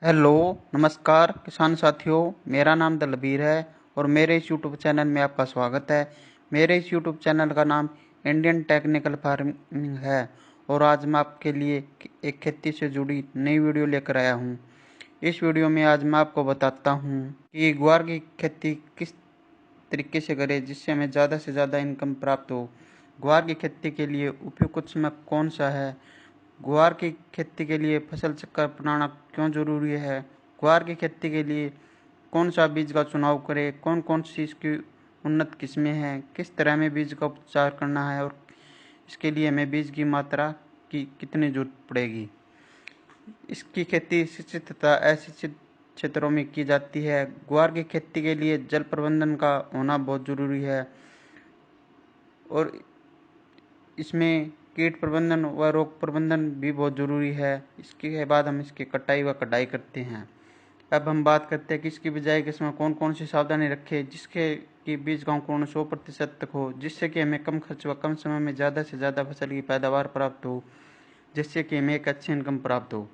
Hello नमस्कार किसान साथियों। मेरा नाम दलबीर है और मेरे इस यूट्यूब चैनल में आपका स्वागत है। मेरे इस यूट्यूब चैनल का नाम इंडियन टेक्निकल फार्मिंग है और आज मैं आपके लिए एक खेती से जुड़ी नई वीडियो लेकर आया हूं। इस वीडियो में आज मैं आपको बताता हूं कि ग्वार की खेती किस तरीके से करें जिससे हमें ज़्यादा से ज़्यादा इनकम प्राप्त हो। ग्वार की खेती के लिए उपयुक्त समय कौन सा है, ग्वार की खेती के लिए फसल चक्र अपनाना क्यों जरूरी है, ग्वार की खेती के लिए कौन सा बीज का चुनाव करें, कौन कौन सी इसकी उन्नत किस्में हैं, किस तरह में बीज का उपचार करना है और इसके लिए हमें बीज की मात्रा की कितनी जरूरत पड़ेगी। इसकी खेती सिंचित तथा असिंचित क्षेत्रों में की जाती है। ग्वार की खेती के लिए जल प्रबंधन का होना बहुत जरूरी है और इसमें कीट प्रबंधन व रोग प्रबंधन भी बहुत ज़रूरी है। इसके बाद हम इसकी कटाई व कटाई करते हैं। अब हम बात करते हैं कि इसकी बिजाई के समय कौन कौन सी सावधानी रखें जिसके कि बीज का अंकुरण 100% तक हो, जिससे कि हमें कम खर्च व कम समय में ज़्यादा से ज़्यादा फसल की पैदावार प्राप्त हो, जिससे कि हमें एक अच्छी इनकम प्राप्त हो।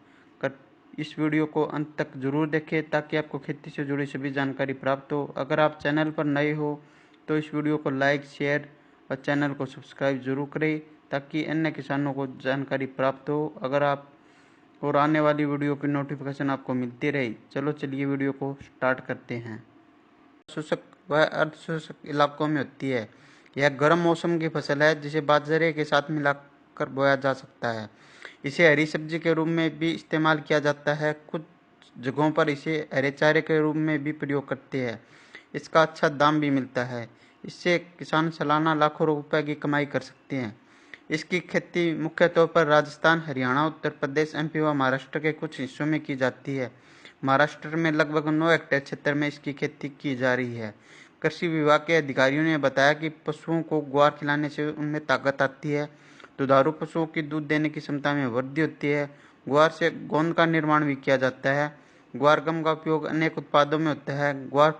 इस वीडियो को अंत तक जरूर देखें ताकि आपको खेती से जुड़ी सभी जानकारी प्राप्त हो। अगर आप चैनल पर नए हो तो इस वीडियो को लाइक शेयर और चैनल को सब्सक्राइब जरूर करें ताकि अन्य किसानों को जानकारी प्राप्त हो अगर आप और आने वाली वीडियो की नोटिफिकेशन आपको मिलती रहे। चलिए वीडियो को स्टार्ट करते हैं। शुष्क व अर्धशुष्क इलाकों में होती है। यह गर्म मौसम की फसल है जिसे बाजरे के साथ मिलाकर बोया जा सकता है। इसे हरी सब्जी के रूप में भी इस्तेमाल किया जाता है। कुछ जगहों पर इसे हरे चारे के रूप में भी प्रयोग करते हैं। इसका अच्छा दाम भी मिलता है। इससे किसान सालाना लाखों रुपए की कमाई कर सकते हैं। इसकी खेती मुख्य तौर पर राजस्थान, हरियाणा, उत्तर प्रदेश, एमपी व महाराष्ट्र के कुछ हिस्सों में की जाती है। महाराष्ट्र में लगभग 9 हेक्टेयर क्षेत्र में इसकी खेती की जा रही है। कृषि विभाग के अधिकारियों ने बताया कि पशुओं को ग्वार खिलाने से उनमें ताकत आती है, दुधारू पशुओं की दूध देने की क्षमता में वृद्धि होती है। ग्वार से गोंद का निर्माण भी किया जाता है। ग्वार गम का उपयोग अनेक उत्पादों में होता है। ग्वार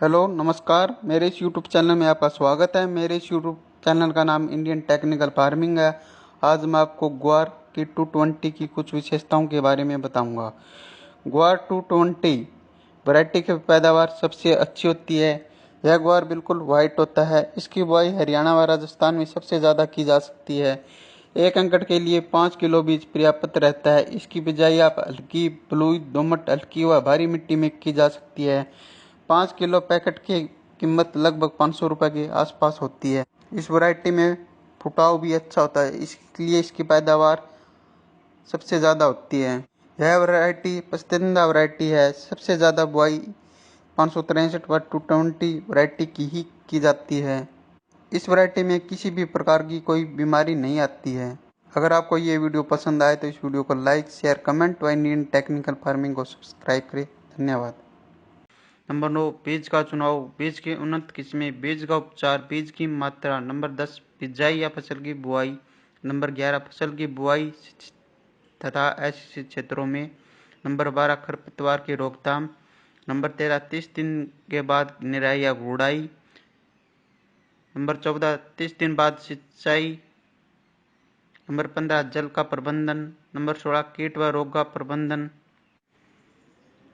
हेलो नमस्कार, मेरे इस यूट्यूब चैनल में आपका स्वागत है। मेरे इस यूट्यूब चैनल का नाम इंडियन टेक्निकल फार्मिंग है। आज मैं आपको ग्वार की 220 की कुछ विशेषताओं के बारे में बताऊंगा। ग्वार 220 वैरायटी की पैदावार सबसे अच्छी होती है। यह ग्वार बिल्कुल वाइट होता है। इसकी बुआई हरियाणा व राजस्थान में सबसे ज़्यादा की जा सकती है। एक एकड़ के लिए 5 किलो बीज पर्याप्त रहता है। इसकी बिजाई आप हल्की बलुई, दोमट, हल्की व भारी मिट्टी में की जा सकती है। 5 किलो पैकेट की कीमत लगभग 500 रुपये के आसपास होती है। इस वैरायटी में फुटाव भी अच्छा होता है, इसलिए इसकी पैदावार सबसे ज़्यादा होती है। यह वैरायटी पसंदीदा वैरायटी है। सबसे ज़्यादा बुआई 563 व 220 वैरायटी की ही की जाती है। इस वैरायटी में किसी भी प्रकार की कोई बीमारी नहीं आती है। अगर आपको ये वीडियो पसंद आए तो इस वीडियो को लाइक शेयर कमेंट व इंडियन टेक्निकल फार्मिंग को सब्सक्राइब करें। धन्यवाद। नंबर 9, बीज का चुनाव, बीज की उन्नत किस्में, बीज का उपचार, बीज की मात्रा। नंबर 10, बिजाई या फसल की बुआई। नंबर 11, फसल की बुआई तथा असिंचित क्षेत्रों में। नंबर 12, खरपतवार की रोकथाम। नंबर 13, 30 दिन के बाद निराई या गुड़ाई। नंबर 14, 30 दिन बाद सिंचाई। नंबर 15, जल का प्रबंधन। नंबर 16, कीट व रोग का प्रबंधन।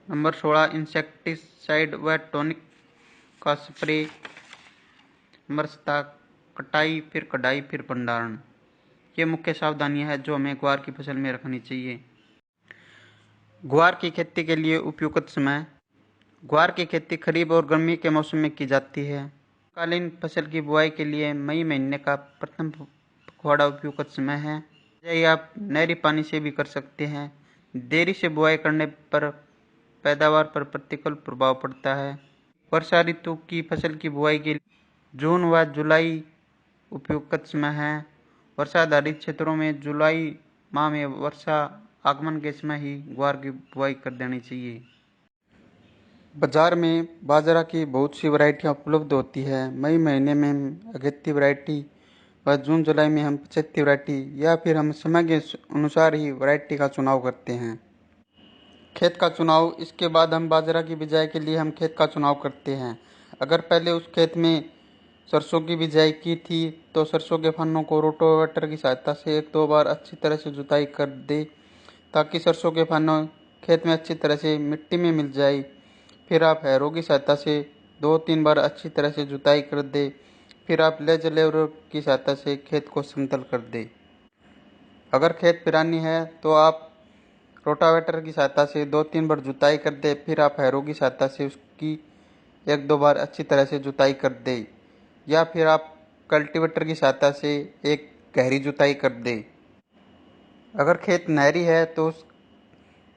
नंबर 16, इंसेक्टिसाइड व टॉनिक का स्प्रे। नंबर 17, कटाई फिर कटाई फिर भंडारण। ये मुख्य सावधानियां हैं जो हमें ग्वार की फसल में रखनी चाहिए। ग्वार की खेती के लिए उपयुक्त समय। ग्वार की खेती खरीफ और गर्मी के मौसम में की जाती है। कालीन फसल की बुआई के लिए मई महीने का प्रथम पखवाड़ा उपयुक्त समय है। यह आप नहरी पानी से भी कर सकते हैं। देरी से बुआई करने पर पैदावार पर प्रतिकूल प्रभाव पड़ता है। वर्षा ऋतु की फसल की बुआई के लिए जून व जुलाई उपयुक्त समय है। वर्षा आधारित क्षेत्रों में जुलाई माह में वर्षा आगमन के समय ही ग्वार की बुआई कर देनी चाहिए। बाजार में बाजरा की बहुत सी वैरायटियाँ उपलब्ध होती है। मई महीने में हम अगेती वैरायटी व जून जुलाई में हम 75 वैरायटी या फिर हम समय के अनुसार ही वैरायटी का चुनाव करते हैं। खेत का चुनाव, इसके बाद हम बाजरा की बिजाई के लिए हम खेत का चुनाव करते हैं। अगर पहले उस खेत में सरसों की बिजाई की थी तो सरसों के फन्नों को रोटोवेटर की सहायता से 1-2 बार अच्छी तरह से जुताई कर दे ताकि सरसों के फन्नों खेत में अच्छी तरह से मिट्टी में मिल जाए, फिर आप हैरों की सहायता से 2-3 बार अच्छी तरह से जुताई कर दे। फिर आप लेजर लेवलर की सहायता से खेत को समतल कर दे। अगर खेत पिरानी है तो आप रोटावेटर की सहायता से 2-3 बार जुताई कर दे। फिर आप हैरों की सहायता से उसकी 1-2 बार अच्छी तरह से जुताई कर दे, या फिर आप कल्टीवेटर की सहायता से एक गहरी जुताई कर दे। अगर खेत नहरी है तो उस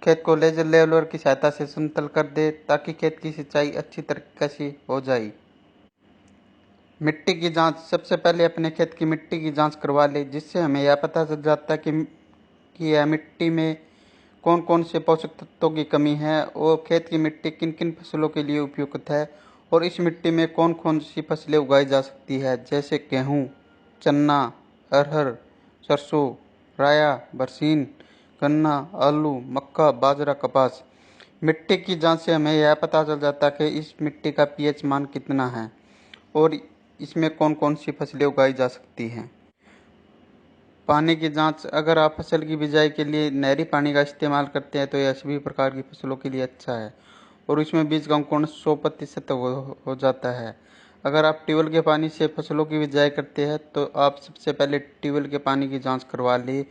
खेत को लेजर लेवलर की सहायता से समतल कर दे, ताकि खेत की सिंचाई अच्छी तरीके से हो जाए। मिट्टी की जांच, सबसे पहले अपने खेत की मिट्टी की जांच करवा ले, जिससे हमें यह पता चल जाता है कि यह मिट्टी में कौन कौन से पोषक तत्वों की कमी है और खेत की मिट्टी किन किन फसलों के लिए उपयुक्त है, और इस मिट्टी में कौन कौन सी फसलें उगाई जा सकती है, जैसे गेहूँ, चना, अरहर, सरसों, राया, बरसीन, गन्ना, आलू, मक्का, बाजरा, कपास। मिट्टी की जांच से हमें यह पता चल जाता है कि इस मिट्टी का पीएच मान कितना है और इसमें कौन कौन सी फसलें उगाई जा सकती हैं। पानी की जांच, अगर आप फसल की बिजाई के लिए नहरी पानी का इस्तेमाल करते हैं तो यह सभी प्रकार की फसलों के लिए अच्छा है और इसमें बीज का अंकुरण 100% हो जाता है। अगर आप ट्यूबवेल के पानी से फसलों की बिजाई करते हैं तो आप सबसे पहले ट्यूबवेल के पानी की जांच करवा लें।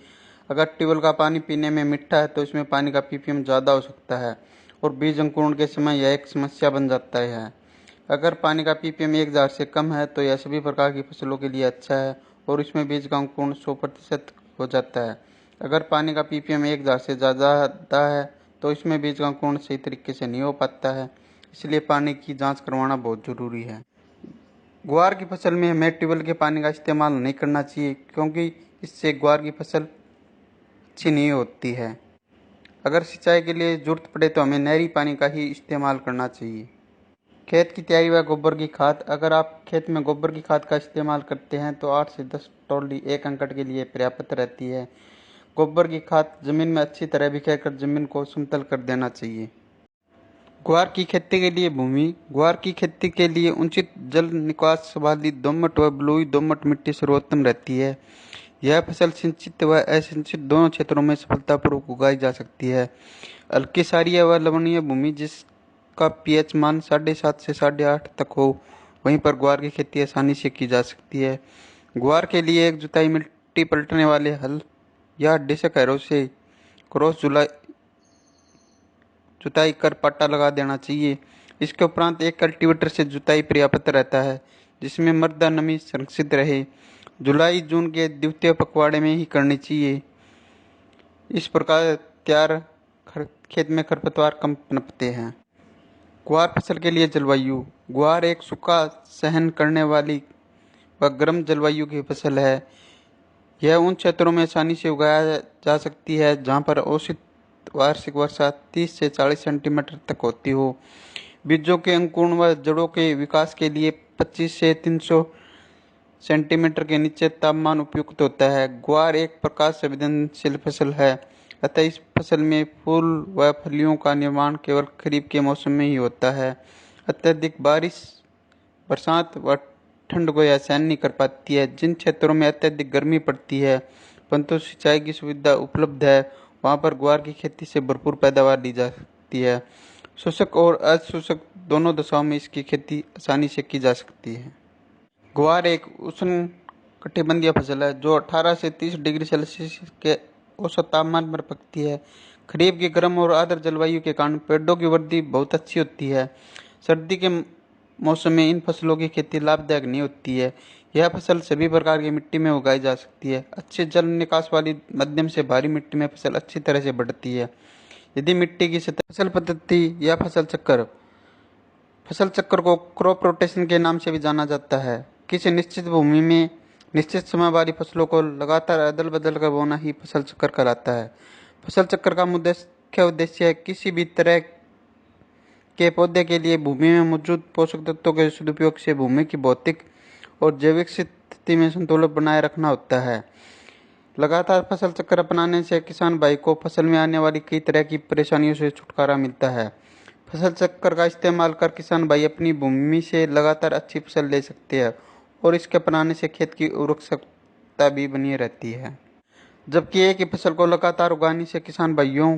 अगर ट्यूबवेल का पानी पीने में मीठा है तो इसमें पानी का पीपीएम ज़्यादा हो सकता है और बीज अंकुरण के समय यह एक समस्या बन जाता है। अगर पानी का पीपीएम 1000 से कम है तो यह सभी प्रकार की फसलों के लिए अच्छा है और इसमें बीज का अंकुरण 100% हो जाता है। अगर पानी का पीपीएम 1000 से ज़्यादा है तो इसमें बीज का अंकुरण सही तरीके से नहीं हो पाता है, इसलिए पानी की जांच करवाना बहुत ज़रूरी है। ग्वार की फसल में हमें ट्यूबवेल के पानी का इस्तेमाल नहीं करना चाहिए, क्योंकि इससे ग्वार की फसल अच्छी नहीं होती है। अगर सिंचाई के लिए जरूरत पड़े तो हमें नहरी पानी का ही इस्तेमाल करना चाहिए। खेत की तैयारी व गोबर की खाद, अगर आप खेत में गोबर की खाद का इस्तेमाल करते हैं तो 8 से 10 टोली 1 एकड़ के लिए पर्याप्त रहती है। गोबर की खाद जमीन में अच्छी तरह बिखेर कर जमीन को समतल कर देना चाहिए। ग्वार की खेती के लिए भूमि, ग्वार की खेती के लिए उचित जल निकास वाली दोमट व बलुई दोमट मिट्टी सर्वोत्तम रहती है। यह फसल सिंचित व असिंचित दोनों क्षेत्रों में सफलतापूर्वक उगाई जा सकती है। हल्की सारीय व लवणीय भूमि जिसका पीएच मान 7.5 से 8.5 तक हो, वहीं पर ग्वार की खेती आसानी से की जा सकती है। ग्वार के लिए एक जुताई मिट्टी पलटने वाले हल या डिस्क हैरो से क्रॉस जुताई कर पट्टा लगा देना चाहिए। इसके उपरांत एक कल्टीवेटर से जुताई पर्याप्त रहता है, जिसमें मृदा नमी संरक्षित रहे। जुलाई जून के द्वितीय पखवाड़े में ही करनी चाहिए। इस प्रकार तैयार खेत में खरपतवार कम पनपते हैं। ग्वार फसल के लिए जलवायु, ग्वार एक सूखा सहन करने वाली व गर्म जलवायु की फसल है। यह उन क्षेत्रों में आसानी से उगाया जा सकती है जहाँ पर औसत वार्षिक वर्षा 30 से 40 सेंटीमीटर तक होती हो। बीजों के अंकुरण व जड़ों के विकास के लिए 25 से 300 सेंटीमीटर के नीचे तापमान उपयुक्त होता है। ग्वार एक प्रकाश संवेदनशील फसल है, अतः इस फसल में फूल व फलियों का निर्माण केवल खरीफ के मौसम में ही होता है। अत्यधिक बारिश, बरसात व ठंड को यह सहन नहीं कर पाती है। जिन क्षेत्रों में अत्यधिक गर्मी पड़ती है परंतु सिंचाई की सुविधा उपलब्ध है, वहाँ पर ग्वार की खेती से भरपूर पैदावार ली जा सकती है। शुष्क और अशुष्क दोनों दशाओं में इसकी खेती आसानी से की जा सकती है। ग्वार एक उष्ण कटिबंधीय फसल है जो 18 से 30 डिग्री सेल्सियस के औसत तापमान पर पकती है। खरीफ की गर्म और आर्द्र जलवायु के कारण पेड़ों की वृद्धि बहुत अच्छी होती है। सर्दी के मौसम में इन फसलों की खेती लाभदायक नहीं होती है। यह फसल सभी प्रकार की मिट्टी में उगाई जा सकती है। अच्छे जल निकास वाली मध्यम से भारी मिट्टी में फसल अच्छी तरह से बढ़ती है। यदि मिट्टी की सतह, फसल पद्धति या फसल चक्र को क्रॉप रोटेशन के नाम से भी जाना जाता है। किसी निश्चित भूमि में निश्चित समय वाली फसलों को लगातार अदल बदल कर बोना ही फसल चक्र कहलाता है। फसल चक्र का मुख्य उद्देश्य है किसी भी तरह के पौधे के लिए भूमि में मौजूद पोषक तत्वों के सदुपयोग से भूमि की भौतिक और जैविक स्थिति में संतुलन बनाए रखना होता है। लगातार फसल चक्र अपनाने से किसान भाई को फसल में आने वाली कई तरह की परेशानियों से छुटकारा मिलता है। फसल चक्र का इस्तेमाल कर किसान भाई अपनी भूमि से लगातार अच्छी फसल ले सकते हैं और इसके अपनाने से खेत की उर्वरकता भी बनी रहती है। जबकि एक ही फसल को लगातार उगाने से किसान भाइयों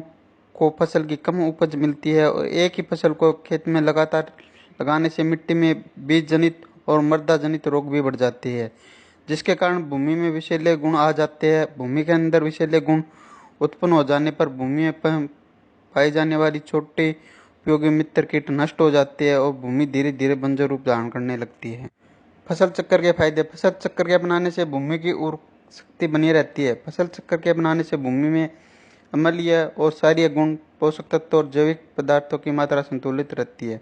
को फसल की कम उपज मिलती है और एक ही फसल को खेत में लगातार लगाने से मिट्टी में बीज जनित और मृदा जनित रोग भी बढ़ जाते हैं, जिसके कारण भूमि में विषैले गुण आ जाते हैं। भूमि के अंदर विषैले गुण उत्पन्न हो जाने पर भूमि में पाई जाने वाली छोटे उपयोगी मित्र कीट नष्ट हो जाते हैं और भूमि धीरे धीरे बंजर रूप धारण करने लगती है। फसल चक्र के फायदे। फसल चक्र के अपनाने से भूमि की उर्वरक शक्ति बनी रहती है। फसल चक्र के अपनाने से भूमि में अम्लीय और क्षारीय गुण, पोषक तत्व और जैविक पदार्थों की मात्रा संतुलित रहती है।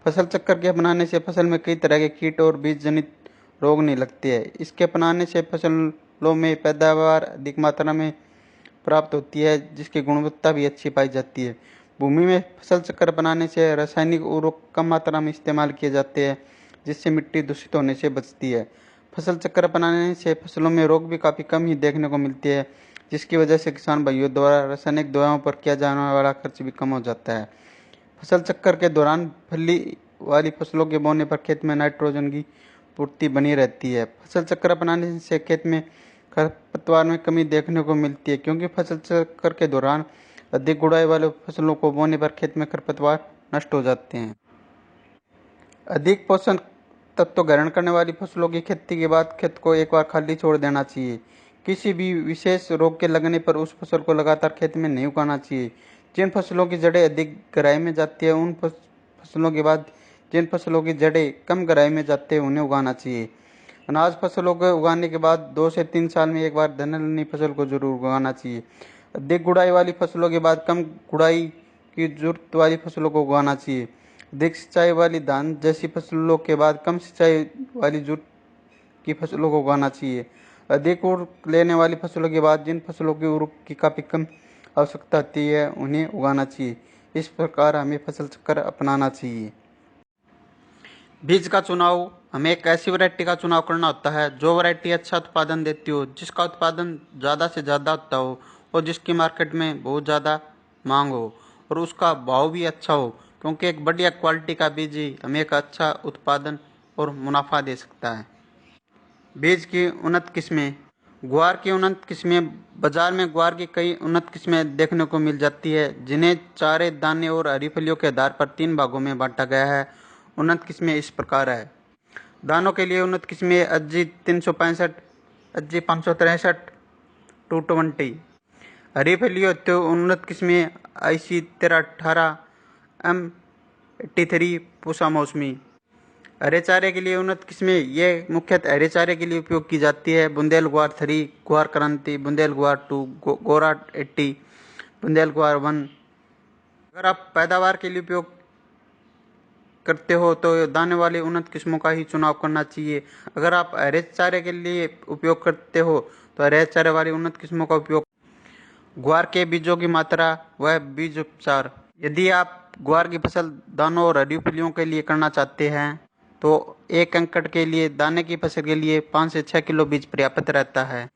फसल चक्र के अपनाने से फसल में कई तरह के कीट और बीज जनित रोग नहीं लगते हैं। इसके अपनाने से फसलों में पैदावार अधिक मात्रा में प्राप्त होती है, जिसकी गुणवत्ता भी अच्छी पाई जाती है। भूमि में फसल चक्र अपनाने से रासायनिक उर्वरक कम मात्रा में इस्तेमाल किए जाते हैं, जिससे मिट्टी दूषित होने से बचती है। फसल चक्र अपनाने से फसलों में रोग भी काफ़ी कम ही देखने को मिलते हैं, जिसकी वजह से किसान भाइयों द्वारा रासायनिक दवाओं पर किया जाने वाला खर्च भी कम हो जाता है। फसल चक्र के दौरान फली वाली फसलों के बोने पर खेत में नाइट्रोजन की पूर्ति बनी रहती है। फसल चक्र अपनाने से खेत में खरपतवार में कमी देखने को मिलती है, क्योंकि फसल चक्र के दौरान अधिक गुड़ाई वाले फसलों को बोने पर खेत में खरपतवार नष्ट हो जाते हैं। अधिक पोषण तत्व ग्रहण करने वाली फसलों की खेती के बाद खेत को एक बार खाली छोड़ देना चाहिए। किसी भी विशेष रोग के लगने पर उस फसल को लगातार खेत में नहीं उगाना चाहिए। जिन फसलों की जड़ें अधिक गहराई में जाती है, उन फसलों के बाद जिन फसलों की जड़ें कम गहराई में जाती है, उन्हें उगाना चाहिए। अनाज फसलों को उगाने के बाद 2 से 3 साल में एक बार दलहनी फसल को जरूर उगाना चाहिए। अधिक गुड़ाई वाली फसलों के बाद कम गुड़ाई की जरूरत वाली फसलों को उगाना चाहिए। अधिक सिंचाई वाली धान जैसी फसलों के बाद कम सिंचाई वाली जरूरत की फसलों को उगाना चाहिए। अधिक उर्वरक लेने वाली फसलों के बाद जिन फसलों की उर्वरक की काफ़ी कम आवश्यकता होती है, उन्हें उगाना चाहिए। इस प्रकार हमें फसल चक्र अपनाना चाहिए। बीज का चुनाव। हमें एक ऐसी वैरायटी का चुनाव करना होता है जो वैरायटी अच्छा उत्पादन देती हो, जिसका उत्पादन ज़्यादा से ज़्यादा होता हो और जिसकी मार्केट में बहुत ज़्यादा मांग हो और उसका भाव भी अच्छा हो, क्योंकि एक बढ़िया क्वालिटी का बीज ही हमें एक अच्छा उत्पादन और मुनाफा दे सकता है। बीज की उन्नत किस्में। ग्वार की उन्नत किस्में। बाजार में ग्वार की कई उन्नत किस्में देखने को मिल जाती है, जिन्हें चारे, दाने और हरी फलियों के आधार पर 3 भागों में बांटा गया है। उन्नत किस्में इस प्रकार है। दानों के लिए उन्नत किस्में अज्जी 365, अज्जी 563, 220। हरी फलियों हेतु उन्नत किस्में IC 1318, M83, पूसा मौसमी। हरे चारे के लिए उन्नत किस्में ये मुख्यतः हरे चारे के लिए उपयोग की जाती है। बुंदेल ग्वार 3, ग्वार क्रांति, बुंदेल ग्वार 2, गोरा 80, बुंदेल ग्वार 1। अगर आप पैदावार के लिए उपयोग करते हो तो दाने वाली उन्नत किस्मों का ही चुनाव करना चाहिए। अगर आप हरे चारे के लिए उपयोग करते हो तो हरे चारे वाली उन्नत किस्मों का उपयोग। ग्वार के बीजों की मात्रा व बीज उपचार। यदि आप ग्वार की फसल दानों और हरी फलियों के लिए करना चाहते हैं तो 1 एकड़ के लिए दाने की फसल के लिए 5 से 6 किलो बीज पर्याप्त रहता है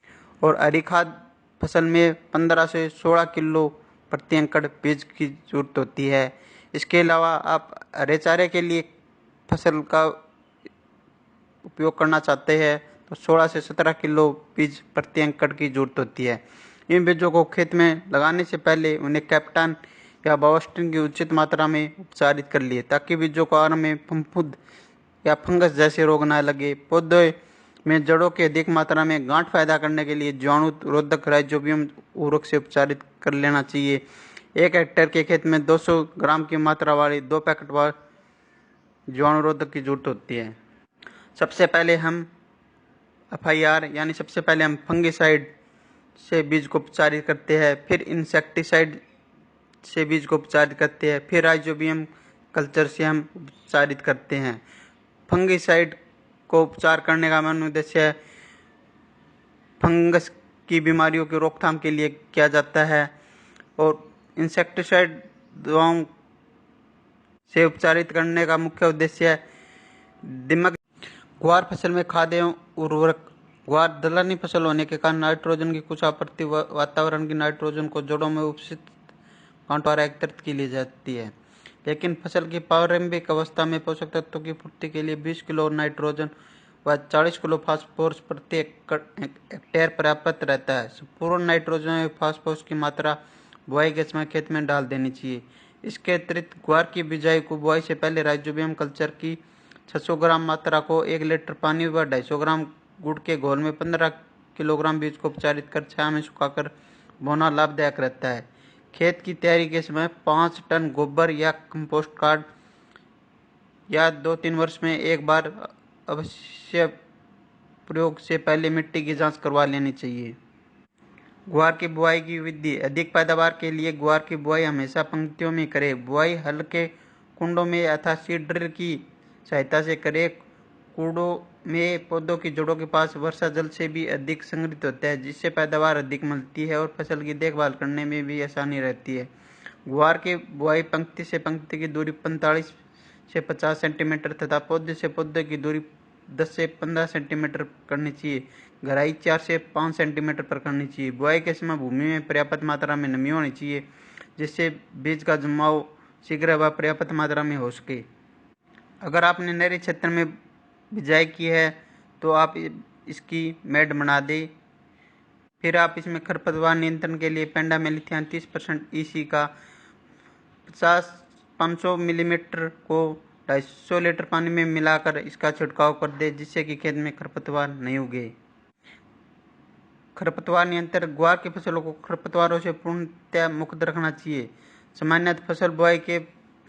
और हरी खाद फसल में 15 से 16 किलो प्रति एकड़ बीज की जरूरत होती है। इसके अलावा आप हरे चारे के लिए फसल का उपयोग करना चाहते हैं तो 16 से 17 किलो बीज प्रति एकड़ की जरूरत होती है। इन बीजों को खेत में लगाने से पहले उन्हें कैप्टन या बायोस्टिन की उचित मात्रा में उपचारित कर लिए, ताकि बीजों को आरंभ में फफूंद या फंगस जैसे रोग न लगे। पौधे में जड़ों के अधिक मात्रा में गांठ पैदा करने के लिए जीवाणु रोधक राइजोबियम उर्वरक से उपचारित कर लेना चाहिए। 1 हेक्टेयर के खेत में 200 ग्राम की मात्रा वाली 2 पैकेट जीवाणु रोधक की जरूरत होती है। सबसे पहले हम FIR यानी सबसे पहले हम फंगिसाइड से बीज को उपचारित करते हैं, फिर इंसेक्टिसाइड से बीज को उपचारित करते हैं, फिर राइजोबियम कल्चर से हम उपचारित करते हैं। फंगिसाइड को उपचार करने का मुख्य उद्देश्य फंगस की बीमारियों की रोकथाम के लिए किया जाता है और इंसेक्टिसाइड दवाओं से उपचारित करने का मुख्य उद्देश्य दीमक। ग्वार फसल में खाद एवं उर्वरक। ग्वार दलहनी फसल होने के कारण नाइट्रोजन की कुछ आपूर्ति वातावरण की नाइट्रोजन को जड़ों में उपस्थित गांठ द्वारा एकत्रित की ली जाती है, लेकिन फसल की प्रारंभिक अवस्था में पोषक तत्वों की पूर्ति के लिए 20 किलो नाइट्रोजन व 40 किलो फास्फोरस प्रति हेक्टेयर पर्याप्त रहता है। संपूर्ण नाइट्रोजन व फास्फोरस की मात्रा बुआई के समय खेत में डाल देनी चाहिए। इसके अतिरिक्त ग्वार की बिजाई को बुआई से पहले राइजोबियम कल्चर की 600 ग्राम मात्रा को 1 लीटर पानी व 250 ग्राम गुड़ के घोल में 15 किलोग्राम बीज को उपचारित कर छाया में सुखाकर बोना लाभदायक रहता है। खेत की तैयारी के समय 5 टन गोबर या कंपोस्ट खाद या 2-3 वर्ष में एक बार अवश्य प्रयोग से पहले मिट्टी की जांच करवा लेनी चाहिए। ग्वार की बुआई की विधि। अधिक पैदावार के लिए ग्वार की बुआई हमेशा पंक्तियों में करें। बुआई हल्के कुंडों में अथवा सीड ड्रिल की सहायता से करें। कूड़ों में पौधों की जड़ों के पास वर्षा जल से भी अधिक संग्रहित होता है, जिससे पैदावार अधिक मिलती है और फसल की देखभाल करने में भी आसानी रहती है। ग्वार की बुआई पंक्ति से पंक्ति की दूरी 45 से 50 सेंटीमीटर तथा पौधे से पौधे की दूरी 10 से 15 सेंटीमीटर करनी चाहिए। गहराई 4 से 5 सेंटीमीटर पर करनी चाहिए। बुआई के समय भूमि में पर्याप्त मात्रा में नमी होनी चाहिए, जिससे बीज का जमाव शीघ्र व पर्याप्त मात्रा में हो सके। अगर आपने नहरी क्षेत्र में बिजाई की है तो आप इसकी मेड बना दें। फिर आप इसमें खरपतवार नियंत्रण के लिए पेंडामेलिथियान 30% EC का 500 मिलीमीटर को 250 लीटर पानी में मिलाकर इसका छिड़काव कर दे, जिससे कि खेत में खरपतवार नहीं उगे। खरपतवार नियंत्रण। ग्वार की फसलों को खरपतवारों से पूर्णतः मुक्त रखना चाहिए। सामान्यतः फसल बुआई के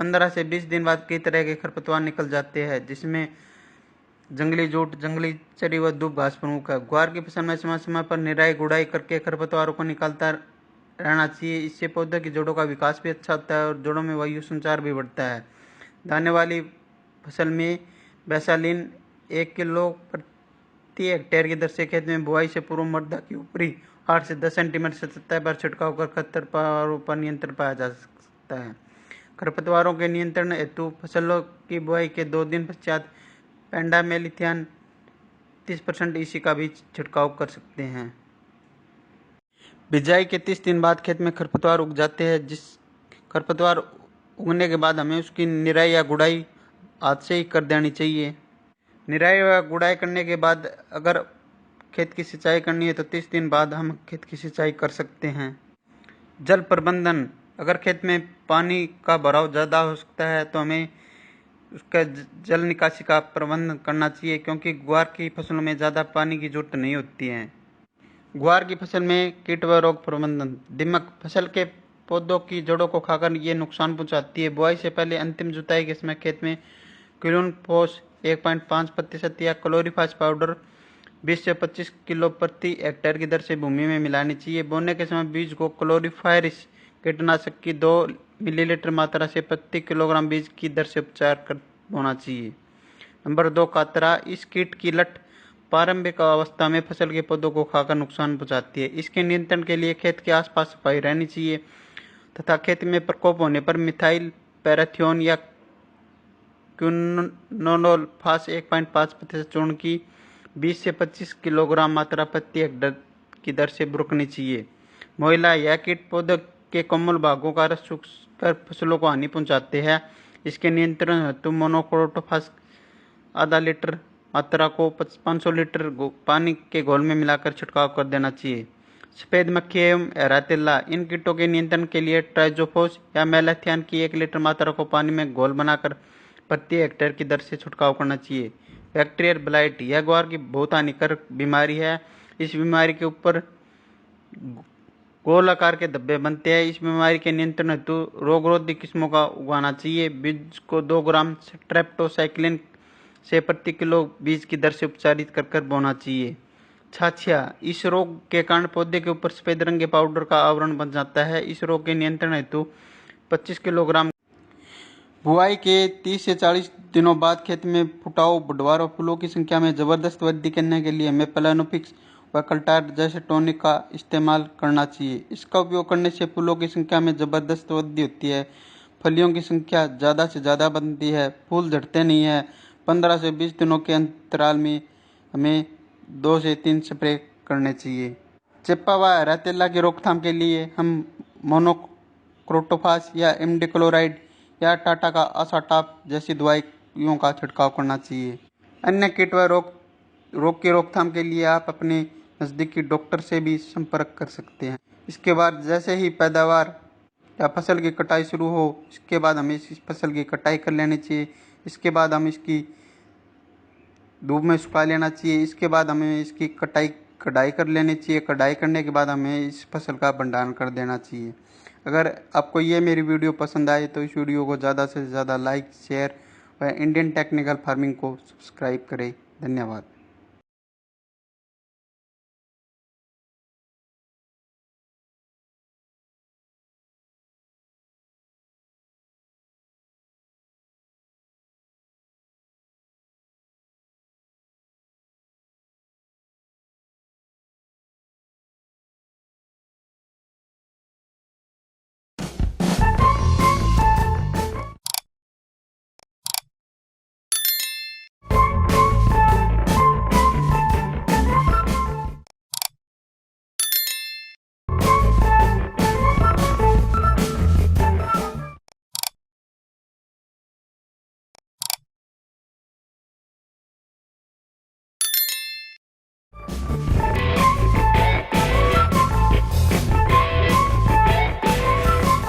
15 से 20 दिन बाद कई तरह के खरपतवार निकल जाते हैं, जिसमें जंगली जूट, जंगली चरी व दूब घास प्रमुख है। ग्वार की फसल में समय समय पर निराई गुड़ाई करके खरपतवारों को निकालता रहना चाहिए। इससे पौधे की जड़ों का विकास भी अच्छा होता है और जड़ों में वायु संचार भी बढ़ता है। दाने वाली फसल में बैसालीन 1 किलो प्रति हेक्टेयर की दर से खेत में बुआई से पूर्व मृदा की ऊपरी 8 से 10 सेंटीमीटर सतह पर छिड़काव कर खरपतवारों पर नियंत्रण पाया जा सकता है। खरपतवारों के नियंत्रण हेतु फसलों की बुआई के 2 दिन पश्चात पेंडामेलिथियान 30% EC का भी छिड़काव कर सकते हैं। बिजाई के 30 दिन बाद खेत में खरपतवार उग जाते हैं। जिस खरपतवार उगने के बाद हमें उसकी निराई या गुड़ाई हाथ से ही कर देनी चाहिए। निराई व गुड़ाई करने के बाद अगर खेत की सिंचाई करनी है तो 30 दिन बाद हम खेत की सिंचाई कर सकते हैं। जल प्रबंधन। अगर खेत में पानी का भराव ज़्यादा हो सकता है तो हमें उसका जल निकासी का प्रबंध करना चाहिए, क्योंकि ग्वार की फसलों में ज़्यादा पानी की जरूरत नहीं होती है। ग्वार की फसल में कीट व रोग प्रबंधन। दीमक। फसल के पौधों की जड़ों को खाकर ये नुकसान पहुंचाती है। बुआई से पहले अंतिम जुताई के समय खेत में क्लोरोफोस 1.5% या क्लोरीफास पाउडर 20 से 25 किलो प्रति हेक्टेयर की दर से भूमि में मिलानी चाहिए। बोने के समय बीज को क्लोरीफायरिस कीटनाशक की 2 मिलीलीटर मात्रा से प्रति किलोग्राम बीज की दर से उपचार कर बोना चाहिए। नंबर 2, कातरा। इस कीट की लट प्रारंभिक अवस्था में फसल के पौधों को खाकर नुकसान पहुंचाती है। इसके नियंत्रण के लिए खेत के आसपास सफाई रहनी चाहिए तथा खेत में प्रकोप होने पर मिथाइल पैराथियोन या क्विनोलोफास 1.5% चूर्ण की 20 से 25 किलोग्राम मात्रा प्रति हेक्टेयर की दर से बुरकनी चाहिए। मोइला। यह कीट पौधे के कोमल भागों का रस चूसकर फसलों को हानि पहुंचाते हैं। इसके नियंत्रण हेतु मोनोक्रोटोफास आधा लीटर मात्रा को 500 लीटर पानी के घोल में मिलाकर छिड़काव कर देना चाहिए। सफेद मक्खी एवं एरातिल्ला। इन कीटों के नियंत्रण के लिए ट्राइजोफोस या मेलाथियान की 1 लीटर मात्रा को पानी में घोल बनाकर प्रति हेक्टेयर की दर से छिड़काव करना चाहिए। Bacterial blight. यह ग्वार की बहुत हानिकारक बीमारी है। इस बीमारी के ऊपर गोल आकार के धब्बे बनते हैं। इस बीमारी के नियंत्रण हेतु रोगरोधी किस्मों का उगाना चाहिए। बीज को 2 ग्राम स्ट्रेप्टोसाइक्लिन से प्रति किलो बीज की दर से उपचारित कर बोना चाहिए। छाछिया। इस रोग के कारण पौधे के ऊपर सफेद रंग के पाउडर का आवरण बन जाता है। इस रोग के नियंत्रण हेतु 25 किलोग्राम। बुआई के 30 से 40 दिनों बाद खेत में फुटाव, बुढ़वार और फूलों की संख्या में जबरदस्त वृद्धि करने के लिए हमें प्लानोफिक्स व कल्टार जैसे टॉनिक का इस्तेमाल करना चाहिए। इसका उपयोग करने से फूलों की संख्या में जबरदस्त वृद्धि होती है, फलियों की संख्या ज़्यादा से ज़्यादा बनती है, फूल झड़ते नहीं है। 15 से 20 दिनों के अंतराल में हमें 2 से 3 स्प्रे करने चाहिए। चिप्पा व एरातिल्ला की रोकथाम के लिए हम मोनोक्रोटोफास या इमिडाक्लोप्रिड या टाटा का आसाटाप जैसी दवाइयों का छिड़काव करना चाहिए। अन्य कीट व रोग की रोकथाम के लिए आप अपने नज़दीकी डॉक्टर से भी संपर्क कर सकते हैं। इसके बाद जैसे ही पैदावार या फसल की कटाई शुरू हो, इसके बाद हमें इस फसल की कटाई कर लेनी चाहिए। इसके बाद हम इसकी धूप में सुखा लेना चाहिए। इसके बाद हमें इसकी कटाई कर लेनी चाहिए। कटाई करने के बाद हमें इस फसल का भंडारण कर देना चाहिए। अगर आपको ये मेरी वीडियो पसंद आए तो इस वीडियो को ज़्यादा से ज़्यादा लाइक, शेयर व इंडियन टेक्निकल फार्मिंग को सब्सक्राइब करें। धन्यवाद।